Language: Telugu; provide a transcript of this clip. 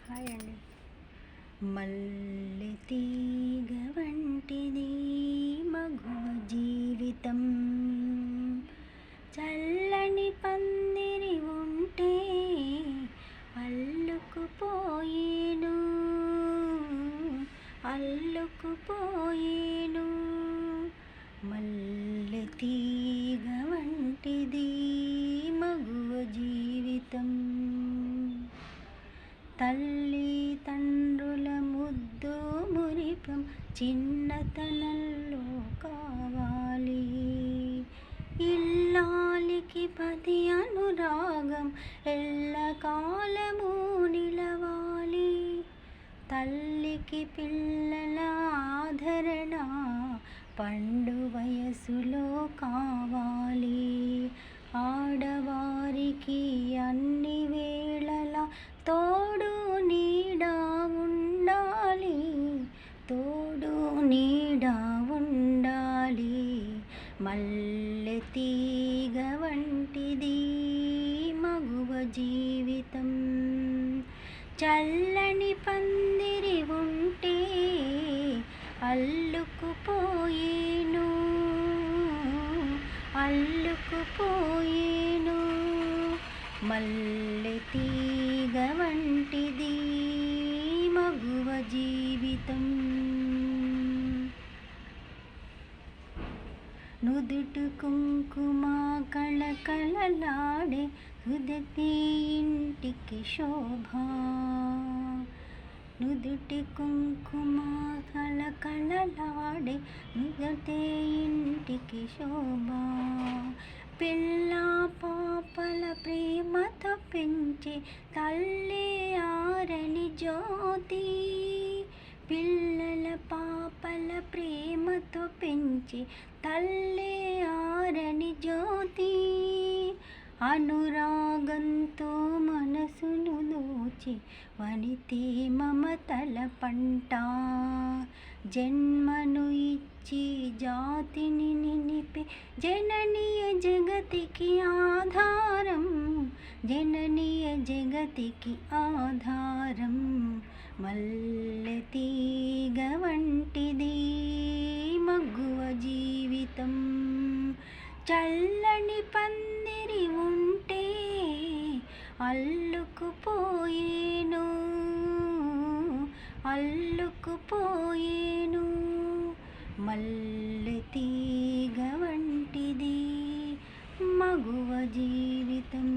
హాయ్ అండి. మల్లె తీగ వంటిది మగువ జీవితం, చల్లని పందిరి ఉంటే అల్లుకుపోయేను అల్లుకుపోయేను. మల్లె తీగ వంటిది మగువ జీవితం, తల్లి తండ్రుల ముద్దు మురిపం చిన్నతనంలో కావాలి. ఇల్లాలికి పతి అనురాగం ఎల్లకాలము నిలవాలి. తల్లికి పిల్లల ఆదరణ పండు వయసులో కావాలి. ఆడవారికి అన్ని వేళలా తోడు నీడా ఉండాలి, తోడు నీడా ఉండాలి. మల్లె తీగ వంటిది మగువ జీవితం, చల్లని పందిరి ఉంటే అల్లుకుపోయేను అల్లుకుపోయేను. మల్లె తీగ వంటిది మగువ జీవితం. నుదుటు కుంకుమ కళకళలాడే నుదుటి ఇంటికి శోభ, నుదుటి కుంకుమ కళకళలాడే నుదుటి ఇంటికి శోభ. పిల్ల పాపల ప్రేమతో పెంచే తల్లి ఆరని జ్యోతి, పిల్లల పాపల ప్రేమతో పెంచే తల్లి ఆరని జ్యోతి. అనురాగంతో మనసును దోచి వనితే మమతల పంట, జన్మను ఇచ్చి జాతిని నిలిపే జననీయ జగతికి ఆధారం, జననీయ జగతికి ఆధారం. మల్లె తీగ వంటిది మగువ జీవితం, చల్లని పందిరి ఉంటే అల్లుకుపోయేను అల్లుకుపోయేను. మల్లె తీగ వంటిది మగువ జీవితం.